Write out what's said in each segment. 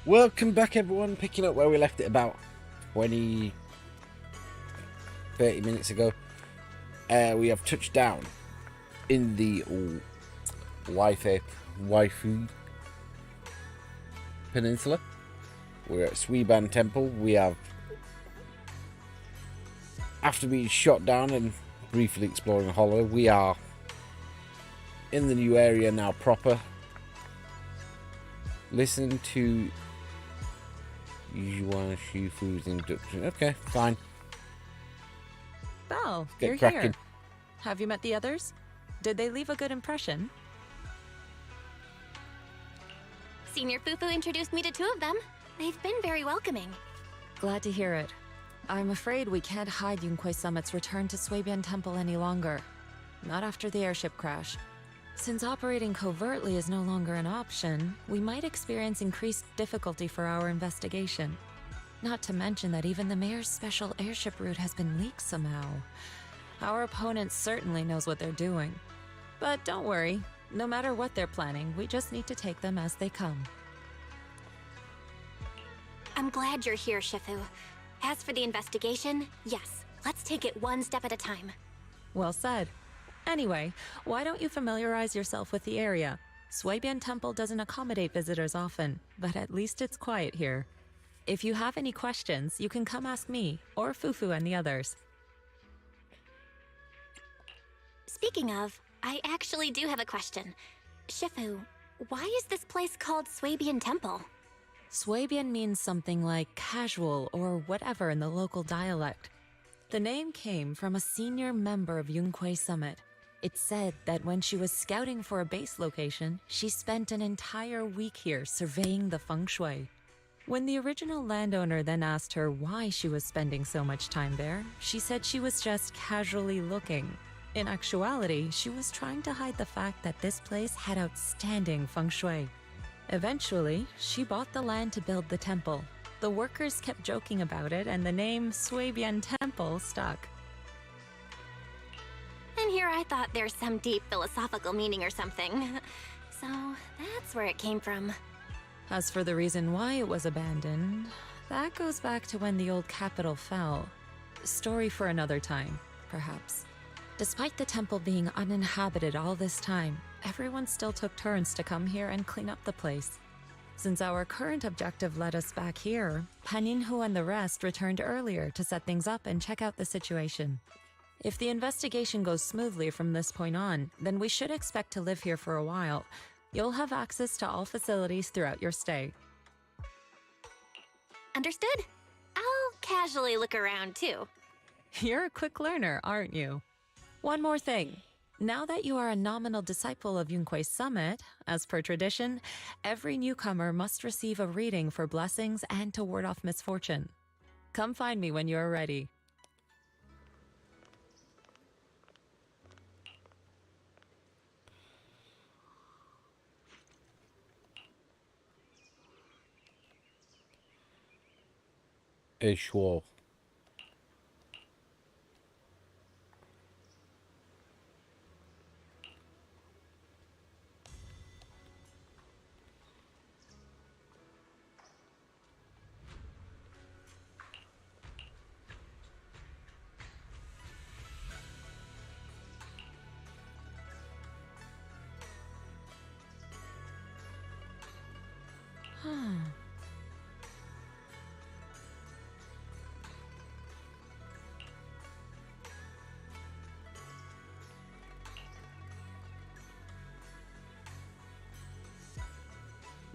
Welcome back, everyone. Picking up where we left it about 20, 30 minutes ago. We have touched down in the Waifu Peninsula. We're at Suibian Temple. We have, after being shot down and briefly exploring Hollow, we are in the new area now proper. Listen to Yuan Shifu's induction. Okay, fine. Belle, Get you're cracking. here. Have you met the others? Did they leave a good impression? Senior Fufu introduced me to two of them. They've been very welcoming. Glad to hear it. I'm afraid we can't hide Yunquei Summit's return to Suibian Temple any longer. Not after the airship crash. Since operating covertly is no longer an option, we might experience increased difficulty for our investigation. Not to mention that even the mayor's special airship route has been leaked somehow. Our opponent certainly knows what they're doing. But don't worry, no matter what they're planning, we just need to take them as they come. I'm glad you're here, Shifu. As for the investigation, yes, let's take it one step at a time. Well said. Anyway, why don't you familiarize yourself with the area? Suibian Temple doesn't accommodate visitors often, but at least it's quiet here. If you have any questions, you can come ask me, or Fufu and the others. Speaking of, I actually do have a question. Shifu, why is this place called Suibian Temple? Suibian means something like casual or whatever in the local dialect. The name came from a senior member of Yunquei Summit. It's said that when she was scouting for a base location, she spent an entire week here surveying the feng shui. When the original landowner then asked her why she was spending so much time there, she said she was just casually looking. In actuality, she was trying to hide the fact that this place had outstanding feng shui. Eventually, she bought the land to build the temple. The workers kept joking about it, and the name Suibian Temple stuck. And here I thought there's some deep philosophical meaning or something. So that's where it came from. As for the reason why it was abandoned, that goes back to when the old capital fell. Story for another time, perhaps. Despite the temple being uninhabited all this time, everyone still took turns to come here and clean up the place. Since our current objective led us back here, Paninhu and the rest returned earlier to set things up and check out the situation. If the investigation goes smoothly from this point on, then we should expect to live here for a while. You'll have access to all facilities throughout your stay. Understood? I'll casually look around too. You're a quick learner, aren't you? One more thing. Now that you are a nominal disciple of Yunquei Summit, as per tradition, every newcomer must receive a reading for blessings and to ward off misfortune. Come find me when you are ready. Sure.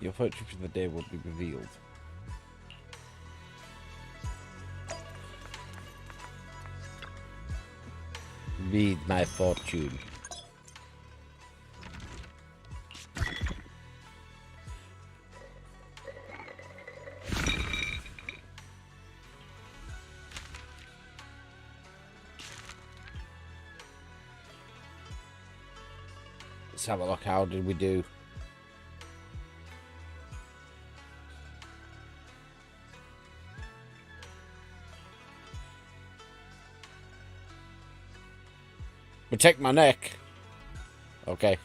Your fortune for the day will be revealed. Read my fortune. Let's have a look. How did we do? Protect my neck. Okay.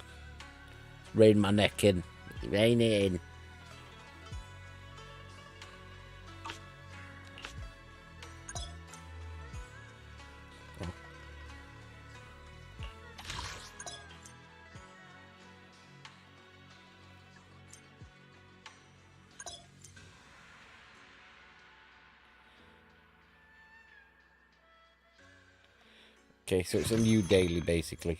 Rein my neck in. Rein it in. Okay, so it's a new daily, basically.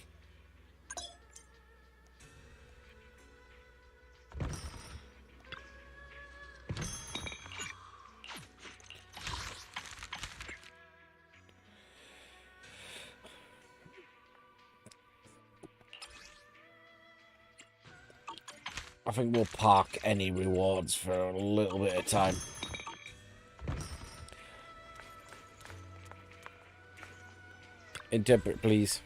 I think we'll park any rewards for a little bit of time. Interpret, please.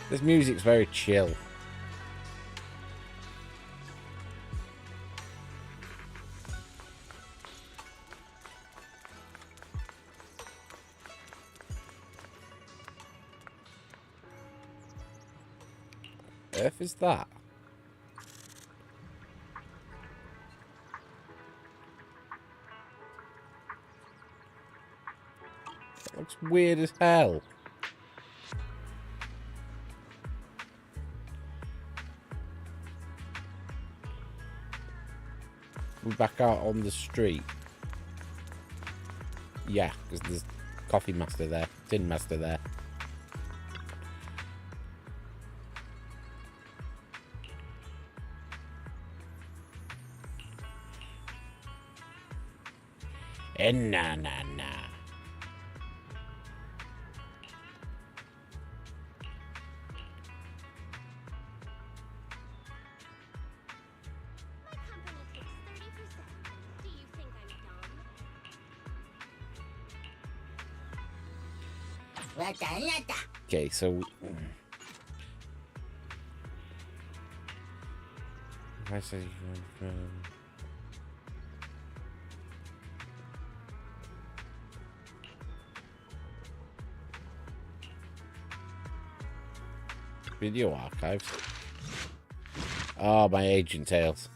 This music's very chill. Earth is that? That looks weird as hell. We're back out on the street. Yeah, because there's coffee master there, tin master there. Nah. Okay, so if I say video archives. Oh, my agent tales.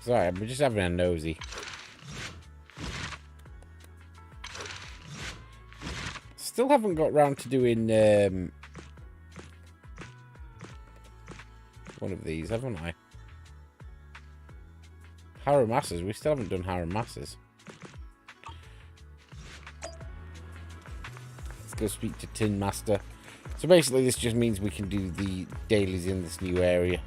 Sorry, I'm just having a nosy. Still haven't got round to doing one of these, haven't I? Haramasses. We still haven't done Haramasses. Let's go speak to Tin Master. So basically this just means we can do the dailies in this new area.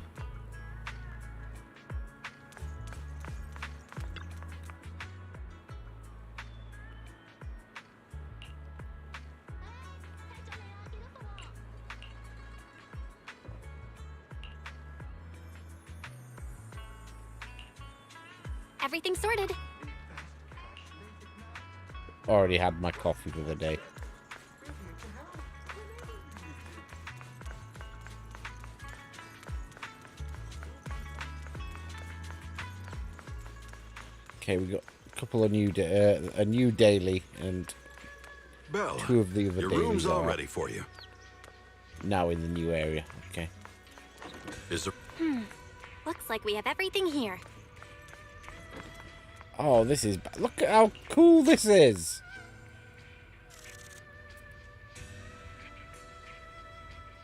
Everything sorted. Already had my coffee for the day. Okay, we got a couple of new a new daily and Bella, two of the other your dailies room's all are ready for you. now in the new area. Okay. Is there? Looks like we have everything here. Oh, this is... Look at how cool this is!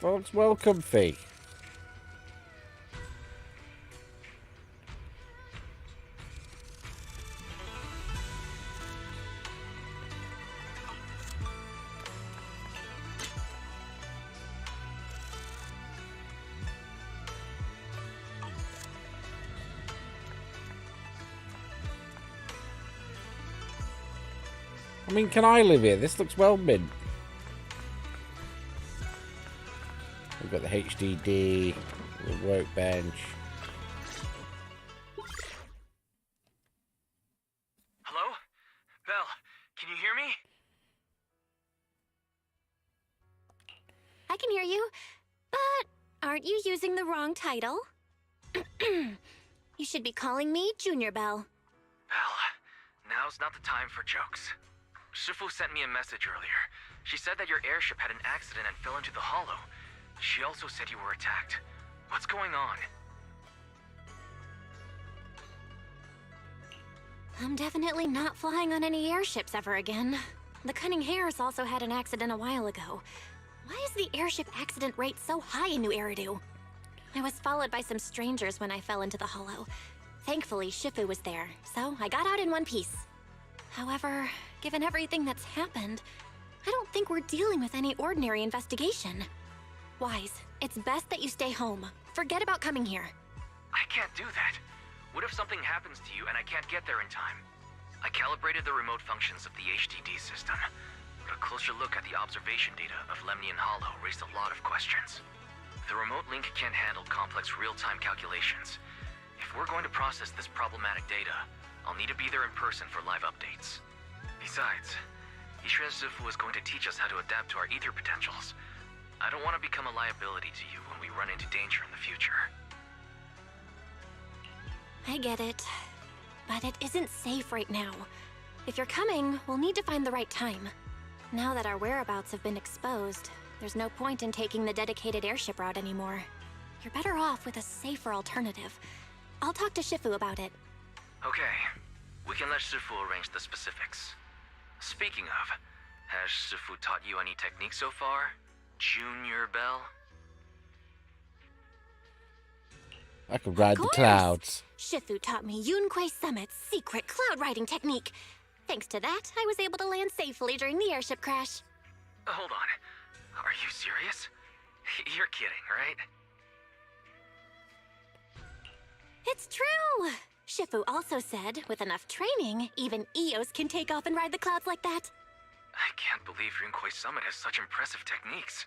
That looks well comfy. I mean, can I live here? This looks well mint. HDD, the workbench. Hello? Belle, can you hear me? I can hear you, but aren't you using the wrong title? You should be calling me Junior Belle. Belle, now's not the time for jokes. Shifu sent me a message earlier. She said that your airship had an accident and fell into the hollow. She also said you were attacked. What's going on? I'm definitely not flying on any airships ever again. The Cunning Hares also had an accident a while ago. Why is the airship accident rate so high in New Eridu? I was followed by some strangers when I fell into the hollow. Thankfully, Shifu was there, so I got out in one piece. However, given everything that's happened, I don't think we're dealing with any ordinary investigation. Wise, it's best that you stay home. Forget about coming here. I can't do that. What if something happens to you and I can't get there in time? I calibrated the remote functions of the HDD system, but a closer look at the observation data of Lemnian Hollow raised a lot of questions. The remote link can't handle complex real-time calculations. If we're going to process this problematic data, I'll need to be there in person for live updates. Besides, Ishren Shifu is going to teach us how to adapt to our ether potentials. I don't want to become a liability to you when we run into danger in the future. I get it, but it isn't safe right now. If you're coming, we'll need to find the right time. Now that our whereabouts have been exposed, there's no point in taking the dedicated airship route anymore. You're better off with a safer alternative. I'll talk to Shifu about it. Okay, we can let Shifu arrange the specifics. Speaking of, has Shifu taught you any techniques so far, Junior Belle? I could ride the clouds. Shifu taught me Yunquei Summit's secret cloud riding technique. Thanks to that, I was able to land safely during the airship crash. Hold on. Are you serious? You're kidding, right? It's true! Shifu also said, with enough training, even Eos can take off and ride the clouds like that. I can't believe Yunquei Summit has such impressive techniques.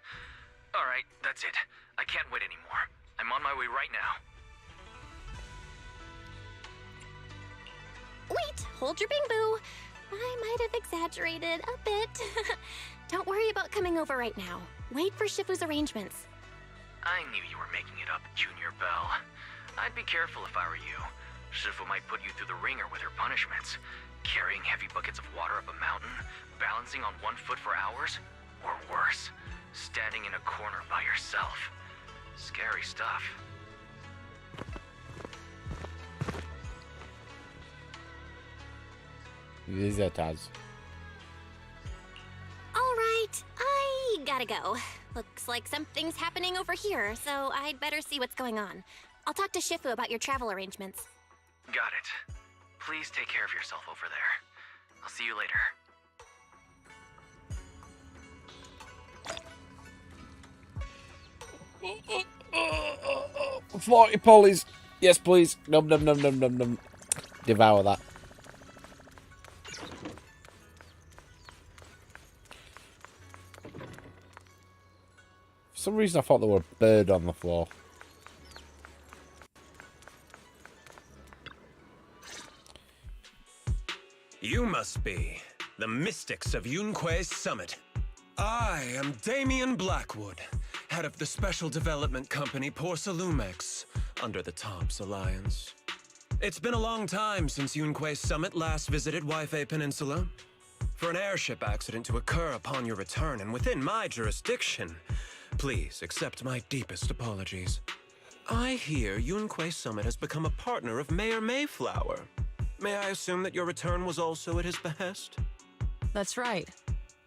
Alright, that's it. I can't wait anymore. I'm on my way right now. Wait, hold your bing boo. I might have exaggerated a bit. Don't worry about coming over right now. Wait for Shifu's arrangements. I knew you were making it up, Junior Belle. I'd be careful if I were you. Shifu might put you through the ringer with her punishments. Carrying heavy buckets of water up a mountain, balancing on one foot for hours, or worse, standing in a corner by yourself. Scary stuff. These are Taz. All right, I gotta go. Looks like something's happening over here, so I'd better see what's going on. I'll talk to Shifu about your travel arrangements. Got it. Please take care of yourself over there. I'll see you later. Floaty pollies. Yes, please. Num num num num num num. Devour that. For some reason, I thought there were a bird on the floor. You must be the mystics of Yunquei Summit. I am Damian Blackwood, head of the Special Development Company Porcelumex, under the Tops Alliance. It's been a long time since Yunquei Summit last visited Waifei Peninsula. For an airship accident to occur upon your return and within my jurisdiction, please accept my deepest apologies. I hear Yunquei Summit has become a partner of Mayor Mayflower. May I assume that your return was also at his behest? That's right.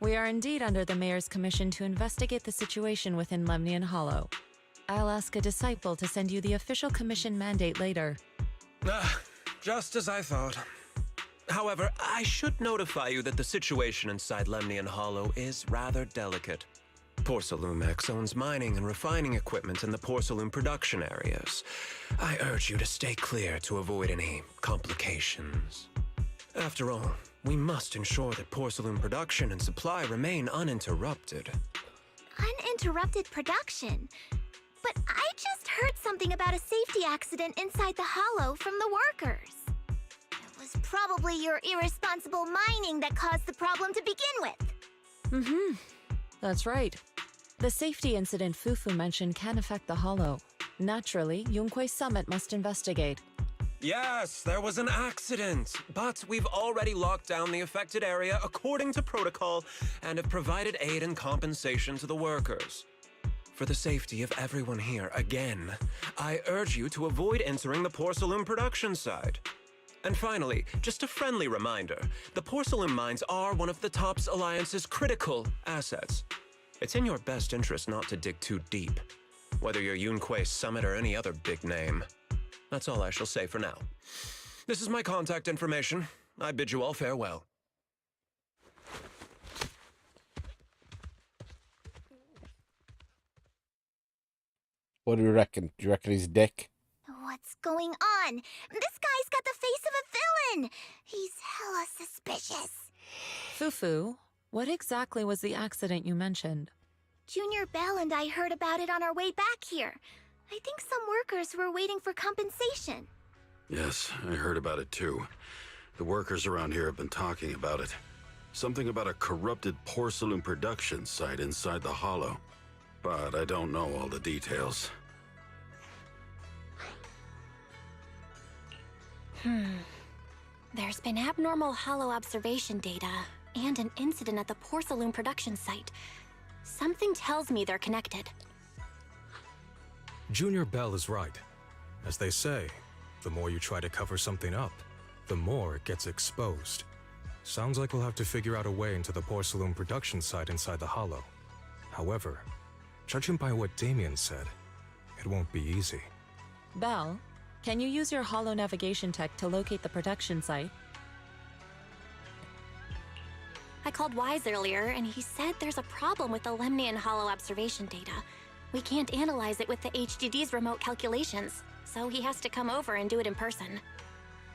We are indeed under the mayor's commission to investigate the situation within Lemnian Hollow. I'll ask a disciple to send you the official commission mandate later. Just as I thought. However, I should notify you that the situation inside Lemnian Hollow is rather delicate. Porcelumex owns mining and refining equipment in the porcelain production areas. I urge you to stay clear to avoid any complications. After all, we must ensure that porcelain production and supply remain uninterrupted. Uninterrupted production? But I just heard something about a safety accident inside the hollow from the workers. It was probably your irresponsible mining that caused the problem to begin with. That's right. The safety incident Fufu mentioned can affect the hollow. Naturally, Yunquei Summit must investigate. Yes, there was an accident, but we've already locked down the affected area according to protocol and have provided aid and compensation to the workers. For the safety of everyone here, again, I urge you to avoid entering the porcelain production site. And finally, just a friendly reminder, the porcelain mines are one of the TOPS Alliance's critical assets. It's in your best interest not to dig too deep, whether you're Yunquei Summit or any other big name. That's all I shall say for now. This is my contact information. I bid you all farewell. What do you reckon? Do you reckon he's a dick? What's going on? This guy's got the face of a villain. He's hella suspicious. Fufu, what exactly was the accident you mentioned? Junior Bell and I heard about it on our way back here. I think some workers were waiting for compensation. Yes, I heard about it too. The workers around here have been talking about it. Something about a corrupted porcelain production site inside the hollow. But I don't know all the details. There's been abnormal hollow observation data and an incident at the porcelain production site. Something tells me they're connected. Junior Bell is right. As they say, the more you try to cover something up, the more it gets exposed. Sounds like we'll have to figure out a way into the porcelain production site inside the hollow. However, judging by what Damian said, it won't be easy. Bell, can you use your hollow navigation tech to locate the production site? I called Wise earlier, and he said there's a problem with the Lemnian hollow observation data. We can't analyze it with the HDD's remote calculations, so he has to come over and do it in person.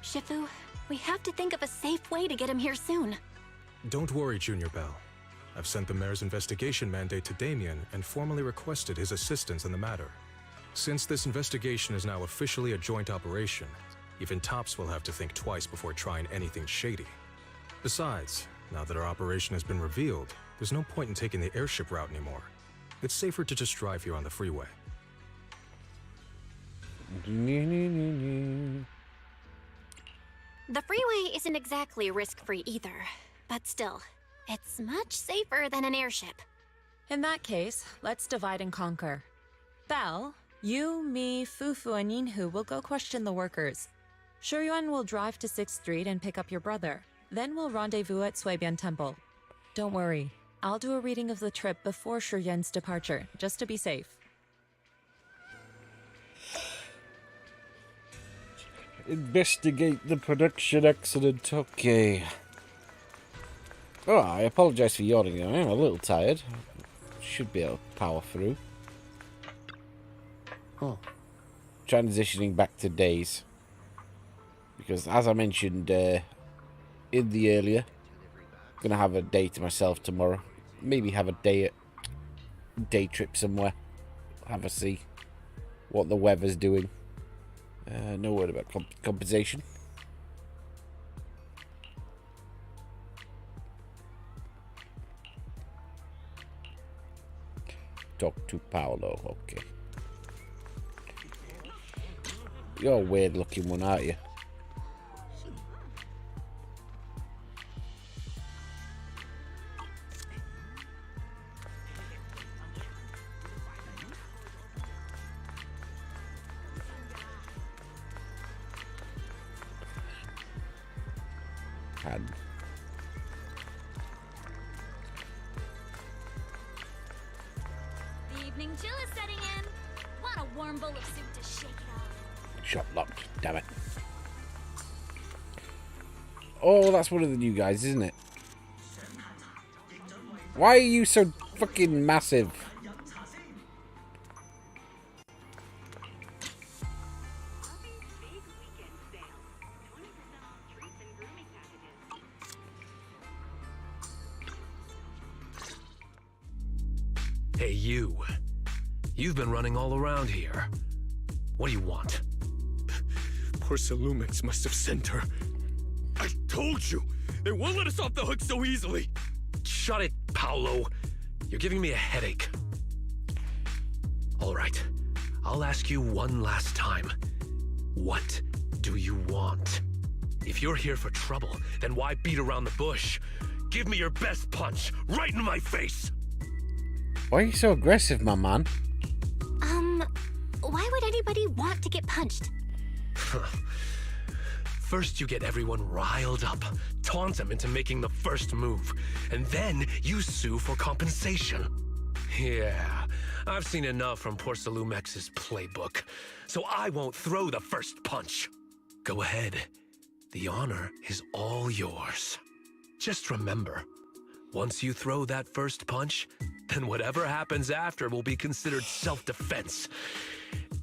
Shifu, we have to think of a safe way to get him here soon. Don't worry, Junior Bell. I've sent the mayor's investigation mandate to Damian and formally requested his assistance in the matter. Since this investigation is now officially a joint operation, even TOPS will have to think twice before trying anything shady. Besides, now that our operation has been revealed, there's no point in taking the airship route anymore. It's safer to just drive here on the freeway. The freeway isn't exactly risk-free either, but still, it's much safer than an airship. In that case, let's divide and conquer. Bell, you, me, Fufu, and Yinhu will go question the workers. Shuyuan will drive to 6th Street and pick up your brother. Then we'll rendezvous at Suibian Temple. Don't worry, I'll do a reading of the trip before Shuyuan's departure, just to be safe. Investigate the production accident. Okay. Oh, I apologise for yawning. I'm a little tired. Should be able to power through. Oh. Transitioning back to days. Because as I mentioned in the earlier, I'm going to have a day to myself tomorrow. Maybe have a day trip somewhere. Have a see what the weather's doing. No word about compensation. Talk to Paolo, okay. You're a weird looking one, aren't you? The evening chill is setting in. Want a warm bowl of soup to shake it off. Shot locked, damn it. Oh, that's one of the new guys, isn't it? Why are you so fucking massive? Hey, you. You've been running all around here. What do you want? Poor Salumix must have sent her. I told you! They won't let us off the hook so easily! Shut it, Paolo. You're giving me a headache. All right, I'll ask you one last time. What do you want? If you're here for trouble, then why beat around the bush? Give me your best punch, right in my face! Why are you so aggressive, my man? Why would anybody want to get punched? First you get everyone riled up, taunt them into making the first move, and then you sue for compensation. Yeah, I've seen enough from poor Salumex's playbook, so I won't throw the first punch. Go ahead. The honor is all yours. Just remember, once you throw that first punch, then whatever happens after will be considered self-defense.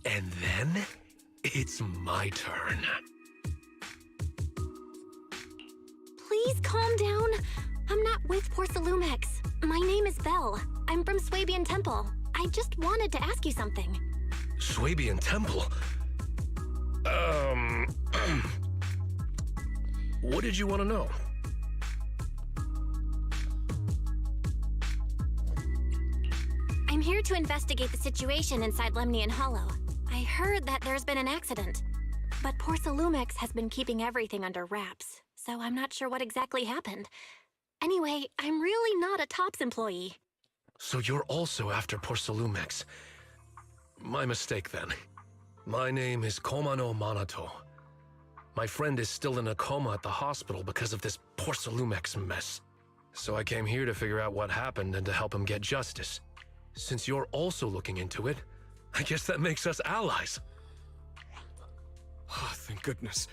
And then, it's my turn. Please calm down. I'm not with poor Salumex. My name is Belle. I'm from Suibian Temple. I just wanted to ask you something. Suibian Temple? What did you want to know? I'm here to investigate the situation inside Lemnian Hollow. I heard that there's been an accident, but poor Salumex has been keeping everything under wraps, so I'm not sure what exactly happened. Anyway, I'm really not a TOPS employee. So you're also after poor Salumex. My mistake then. My name is Komano Manato. My friend is still in a coma at the hospital because of this poor Salumex mess. So I came here to figure out what happened and to help him get justice. Since you're also looking into it, I guess that makes us allies. Oh, thank goodness.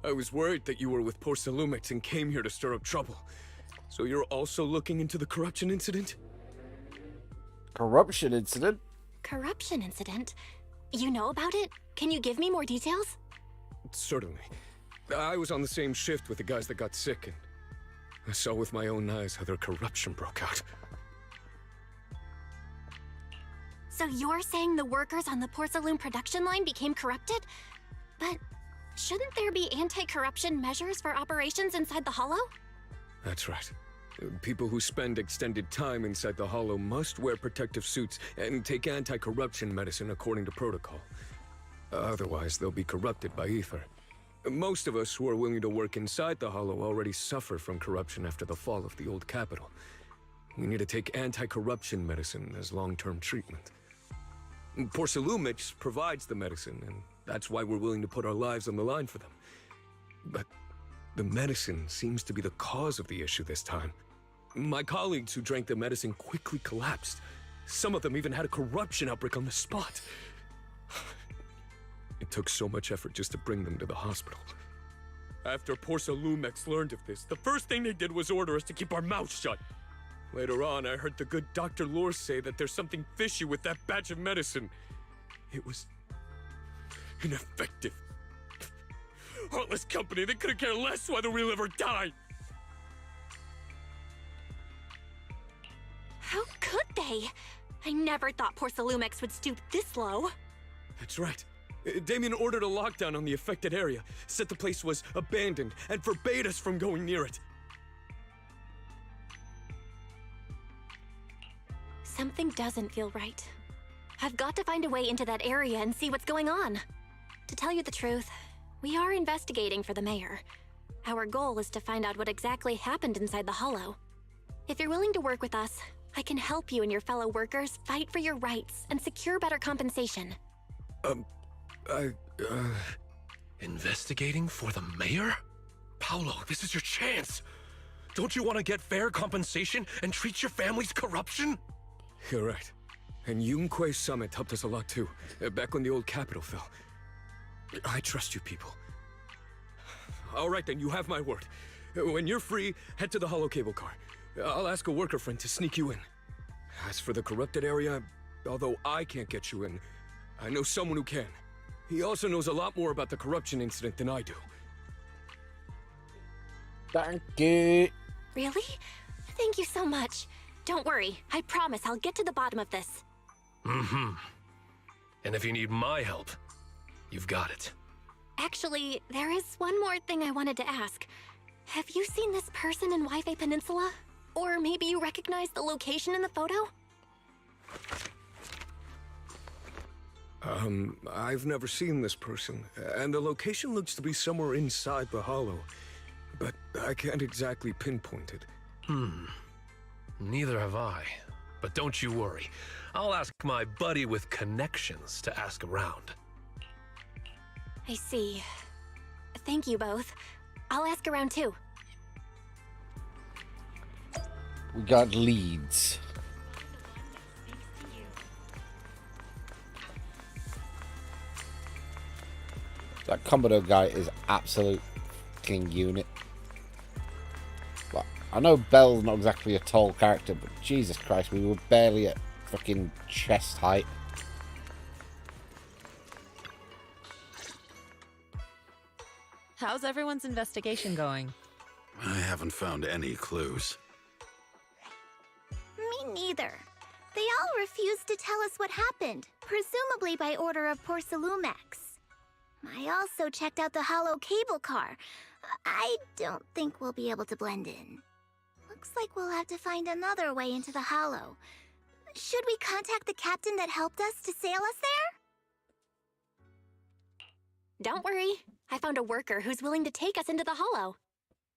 I was worried that you were with poor Salumix and came here to stir up trouble. So you're also looking into the corruption incident? Corruption incident? Corruption incident? You know about it? Can you give me more details? Certainly. I was on the same shift with the guys that got sick, and I saw with my own eyes how their corruption broke out. So you're saying the workers on the porcelain production line became corrupted? But shouldn't there be anti-corruption measures for operations inside the Hollow? That's right. People who spend extended time inside the Hollow must wear protective suits and take anti-corruption medicine according to protocol. Otherwise, they'll be corrupted by ether. Most of us who are willing to work inside the Hollow already suffer from corruption after the fall of the old capital. We need to take anti-corruption medicine as long-term treatment. Poor Salumix provides the medicine, and that's why we're willing to put our lives on the line for them. But the medicine seems to be the cause of the issue this time. My colleagues who drank the medicine quickly collapsed. Some of them even had a corruption outbreak on the spot. It took so much effort just to bring them to the hospital. After poor Salumix learned of this, the first thing they did was order us to keep our mouths shut. Later on, I heard the good Dr. Lore say that there's something fishy with that batch of medicine. It was ineffective. Heartless company, they couldn't care less whether we live or die. How could they? I never thought poor Salumex would stoop this low. That's right. Damian ordered a lockdown on the affected area, said the place was abandoned, and forbade us from going near it. Something doesn't feel right. I've got to find a way into that area and see what's going on. To tell you the truth, we are investigating for the mayor. Our goal is to find out what exactly happened inside the Hollow. If you're willing to work with us, I can help you and your fellow workers fight for your rights and secure better compensation. Investigating for the mayor? Paolo, this is your chance. Don't you want to get fair compensation and treat your family's corruption? You're right. And Yunque Summit helped us a lot too, back when the old capital fell. I trust you people. All right then, you have my word. When you're free, head to the Hollow cable car. I'll ask a worker friend to sneak you in. As for the corrupted area, although I can't get you in, I know someone who can. He also knows a lot more about the corruption incident than I do. Thank you. Really? Thank you so much. Don't worry, I promise I'll get to the bottom of this. And if you need my help, you've got it. Actually, there is one more thing I wanted to ask. Have you seen this person in Wi-Fi Peninsula? Or maybe you recognize the location in the photo? I've never seen this person, and the location looks to be somewhere inside the hollow, but I can't exactly pinpoint it. Neither have I. But don't you worry. I'll ask my buddy with connections to ask around. I see. Thank you both. I'll ask around too. We got leads. That Commodore guy is absolute king unit. Well, I know Belle's not exactly a tall character, but Jesus Christ, we were barely at fucking chest height. How's everyone's investigation going? I haven't found any clues. Me neither. They all refused to tell us what happened, presumably by order of Porcelumex. I also checked out the hollow cable car. I don't think we'll be able to blend in. Looks like we'll have to find another way into the hollow. Should we contact the captain that helped us to sail us there? Don't worry. I found a worker who's willing to take us into the hollow.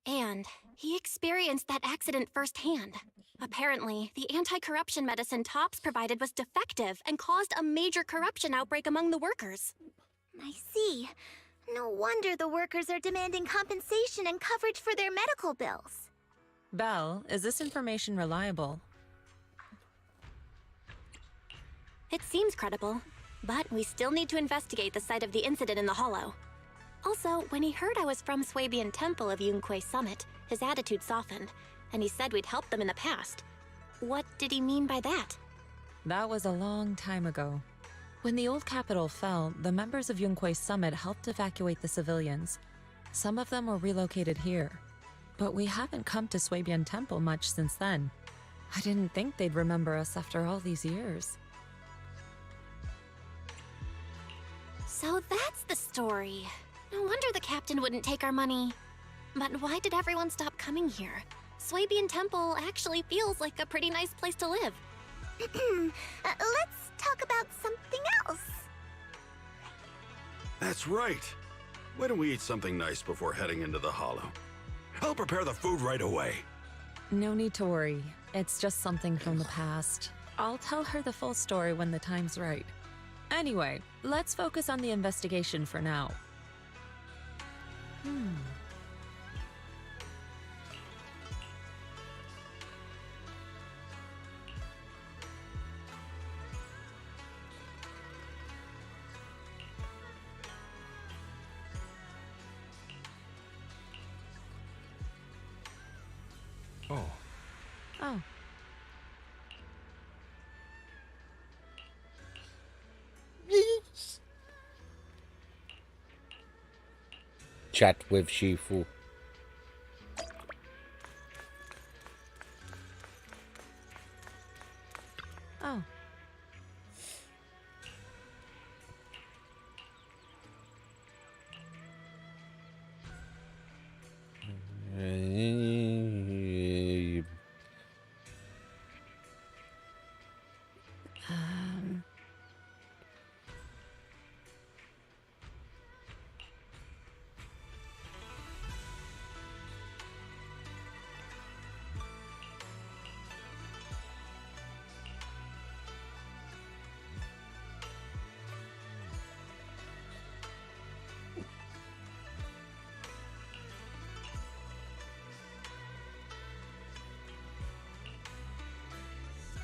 And he experienced that accident firsthand. Apparently, the anti-corruption medicine Tops provided was defective and caused a major corruption outbreak among the workers. I see. No wonder the workers are demanding compensation and coverage for their medical bills. Belle, is this information reliable? It seems credible, but we still need to investigate the site of the incident in the hollow. Also, when he heard I was from Suibian Temple of Yunque Summit, his attitude softened, and he said we'd helped them in the past. What did he mean by that? That was a long time ago. When the old capital fell, the members of Yunque Summit helped evacuate the civilians. Some of them were relocated here. But we haven't come to Suibian Temple much since then. I didn't think they'd remember us after all these years. So that's the story. No wonder the captain wouldn't take our money. But why did everyone stop coming here? Suibian Temple actually feels like a pretty nice place to live. Let's talk about something else. That's right. Why don't we eat something nice before heading into the hollow? I'll prepare the food right away. No need to worry. It's just something from the past. I'll tell her the full story when the time's right. Anyway, let's focus on the investigation for now. Oh. Yes. Chat with Shifu. Oh.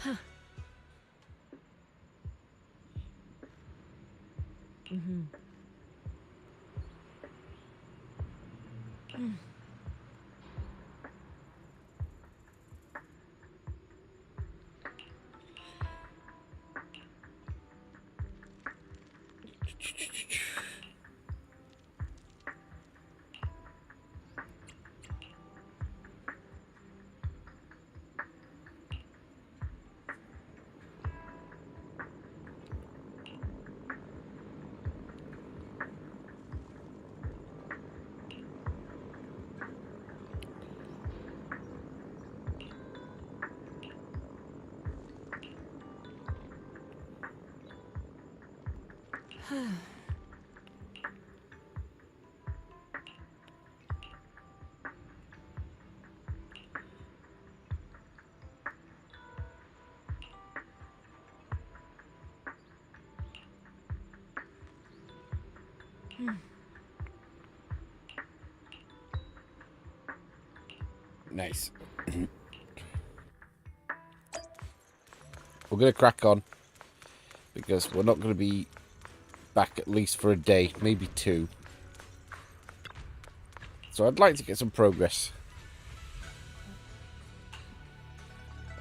Huh. Nice. We're going to crack on, because we're not going to be back at least for a day, maybe 2. So I'd like to get some progress.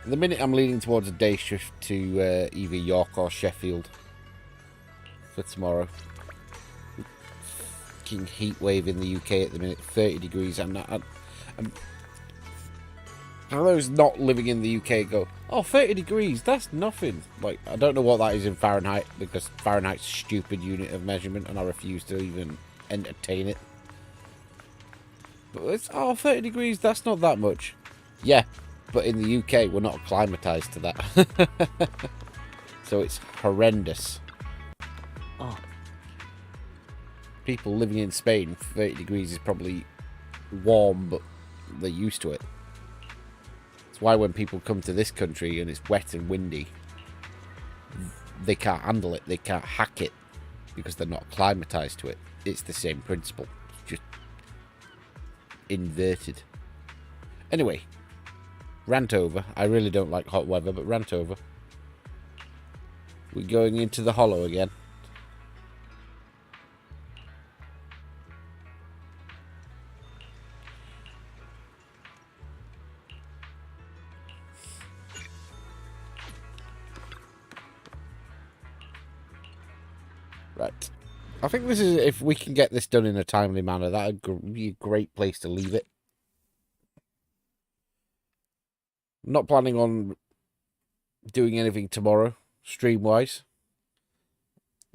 At the minute, I'm leaning towards a day shift to either York or Sheffield for tomorrow. Fucking heat wave in the UK at the minute, 30 degrees. I'm how those not living in the UK go, oh, 30 degrees, that's nothing. Like, I don't know what that is in Fahrenheit, because Fahrenheit's a stupid unit of measurement, and I refuse to even entertain it. But it's, oh, 30 degrees, that's not that much. Yeah, but in the UK, we're not acclimatized to that. So it's horrendous. Oh. People living in Spain, 30 degrees is probably warm, but they're used to it. Why when people come to this country and it's wet and windy, they can't handle it, they can't hack it, because they're not acclimatized to it. It's the same principle, just inverted. Anyway, rant over. I really don't like hot weather, but rant over. We're going into the hollow again. Right. I think this is, if we can get this done in a timely manner, that would be a great place to leave it. I'm not planning on doing anything tomorrow, stream-wise.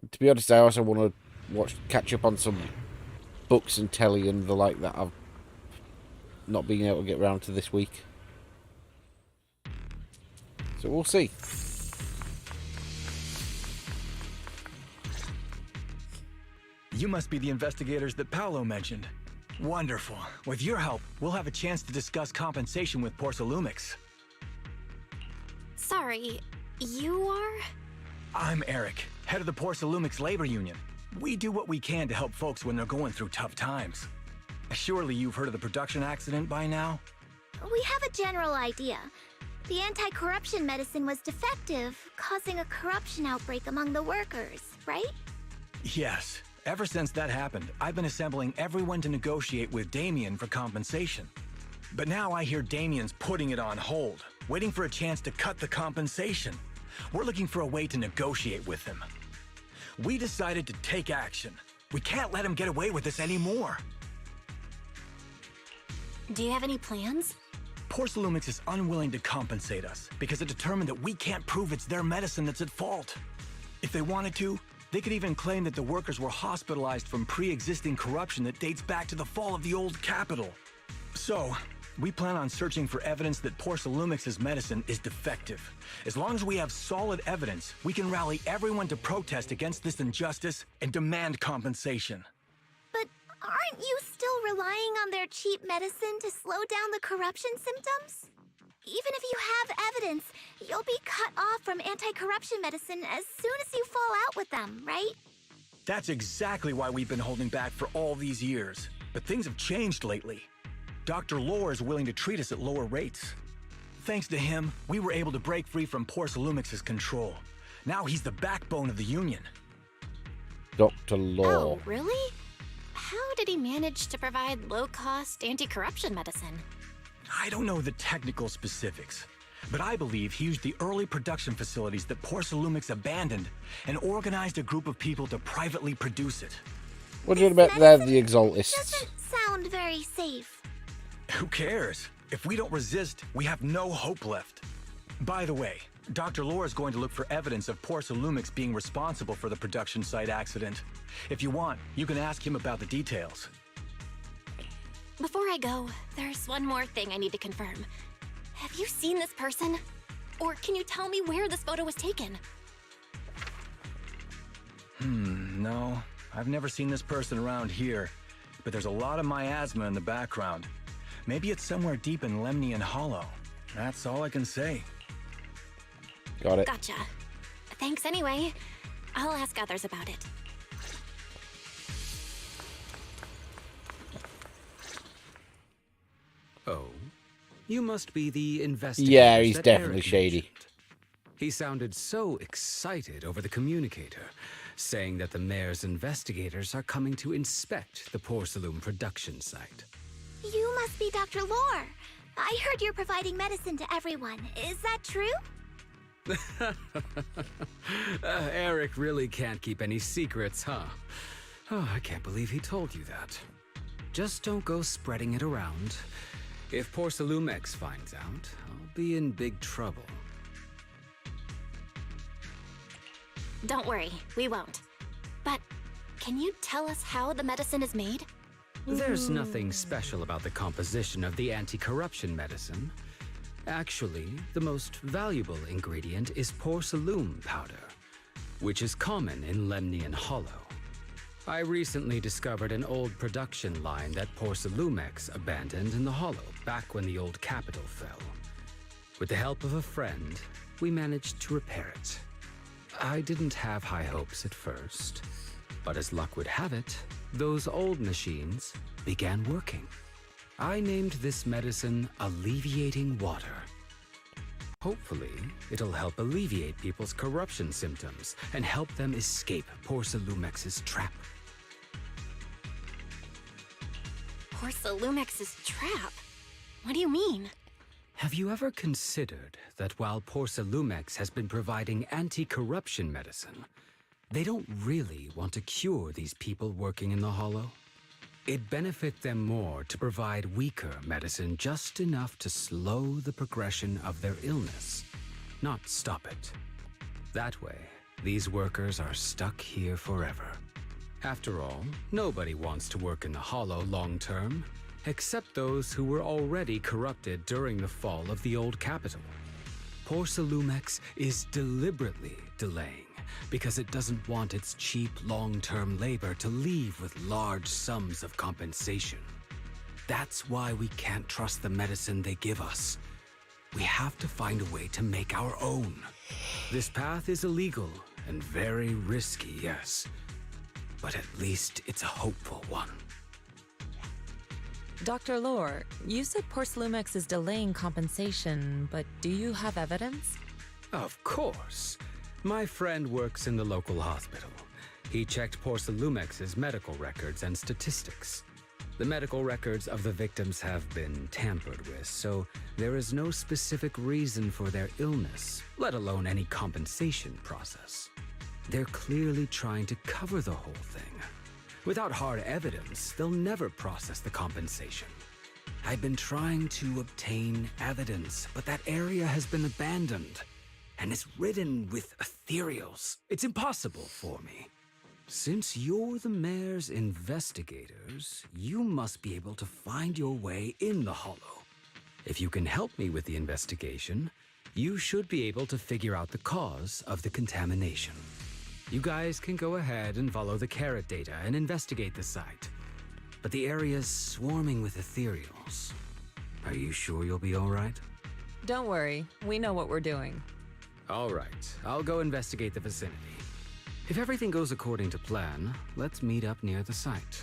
To be honest, I also want to catch up on some books and telly and the like that I've not been able to get around to this week. So we'll see. You must be the investigators that Paolo mentioned. Wonderful. With your help, we'll have a chance to discuss compensation with Porsalumix. Sorry, you are? I'm Eric, head of the Porsalumix Labor Union. We do what we can to help folks when they're going through tough times. Surely you've heard of the production accident by now? We have a general idea. The anti-corruption medicine was defective, causing a corruption outbreak among the workers, right? Yes. Ever since that happened, I've been assembling everyone to negotiate with Damian for compensation. But now I hear Damian's putting it on hold, waiting for a chance to cut the compensation. We're looking for a way to negotiate with him. We decided to take action. We can't let him get away with this anymore. Do you have any plans? Porsalumix is unwilling to compensate us because it determined that we can't prove it's their medicine that's at fault. If they wanted to, they could even claim that the workers were hospitalized from pre-existing corruption that dates back to the fall of the old capital. So, we plan on searching for evidence that Porsalumix's medicine is defective. As long as we have solid evidence, we can rally everyone to protest against this injustice and demand compensation. But aren't you still relying on their cheap medicine to slow down the corruption symptoms? Even if you have evidence, you'll be cut off from anti-corruption medicine as soon as you fall out with them, right? That's exactly why we've been holding back for all these years. But things have changed lately. Dr. Lore is willing to treat us at lower rates. Thanks to him, we were able to break free from Porsalumix's control. Now he's the backbone of the Union. Dr. Lore. Oh, really? How did he manage to provide low-cost anti-corruption medicine? I don't know the technical specifics, but I believe he used the early production facilities that Porsalumix abandoned and organized a group of people to privately produce it. What do you about they're the Exaltists? Doesn't sound very safe. Who cares? If we don't resist, we have no hope left. By the way, Dr. Lore is going to look for evidence of Porsalumix being responsible for the production site accident. If you want, you can ask him about the details. Before I go, there's one more thing I need to confirm. Have you seen this person? Or can you tell me where this photo was taken? No, I've never seen this person around here, but there's a lot of miasma in the background. Maybe it's somewhere deep in Lemnian Hollow. That's all I can say. Got it. Gotcha. Thanks anyway. I'll ask others about it. Oh, you must be the investigator. Yeah, he's definitely shady. He sounded so excited over the communicator, saying that the mayor's investigators are coming to inspect the Porcelain production site. You must be Dr. Lore. I heard you're providing medicine to everyone. Is that true? Eric really can't keep any secrets, huh? Oh, I can't believe he told you that. Just don't go spreading it around. If Porcelumex finds out, I'll be in big trouble. Don't worry, we won't. But can you tell us how the medicine is made? There's nothing special about the composition of the anti-corruption medicine. Actually, the most valuable ingredient is porcelain powder, which is common in Lemnian Hollow. I recently discovered an old production line that Porcelumex abandoned in the Hollow back when the old capital fell. With the help of a friend, we managed to repair it. I didn't have high hopes at first, but as luck would have it, those old machines began working. I named this medicine Alleviating Water. Hopefully, it'll help alleviate people's corruption symptoms and help them escape Porcelumex's trap. Porcelumex's trap? What do you mean? Have you ever considered that while Porcelumex has been providing anti-corruption medicine, they don't really want to cure these people working in the Hollow? It'd benefit them more to provide weaker medicine just enough to slow the progression of their illness, not stop it. That way, these workers are stuck here forever. After all, nobody wants to work in the Hollow long term, except those who were already corrupted during the fall of the old capital. Porcelumex is deliberately delaying because it doesn't want its cheap long-term labor to leave with large sums of compensation. That's why we can't trust the medicine they give us. We have to find a way to make our own. This path is illegal and very risky, yes, but at least it's a hopeful one. Dr. Lore, you said Porcelumex is delaying compensation, but do you have evidence? Of course. My friend works in the local hospital. He checked Porcelumex's medical records and statistics. The medical records of the victims have been tampered with, so there is no specific reason for their illness, let alone any compensation process. They're clearly trying to cover the whole thing. Without hard evidence, they'll never process the compensation. I've been trying to obtain evidence, but that area has been abandoned and is ridden with ethereals. It's impossible for me. Since you're the mayor's investigators, you must be able to find your way in the Hollow. If you can help me with the investigation, you should be able to figure out the cause of the contamination. You guys can go ahead and follow the carrot data and investigate the site. But the area's swarming with ethereals. Are you sure you'll be all right? Don't worry, we know what we're doing. All right, I'll go investigate the vicinity. If everything goes according to plan, let's meet up near the site.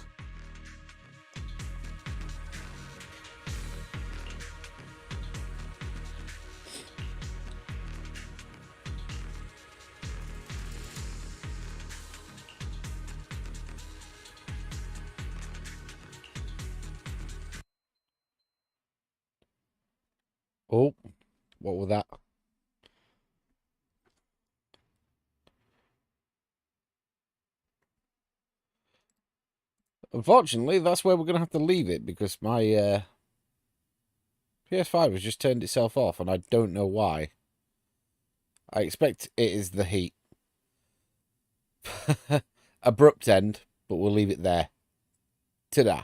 Oh, what was that? Unfortunately, that's where we're going to have to leave it because my PS5 has just turned itself off and I don't know why. I expect it is the heat. Abrupt end, but we'll leave it there. Ta-da.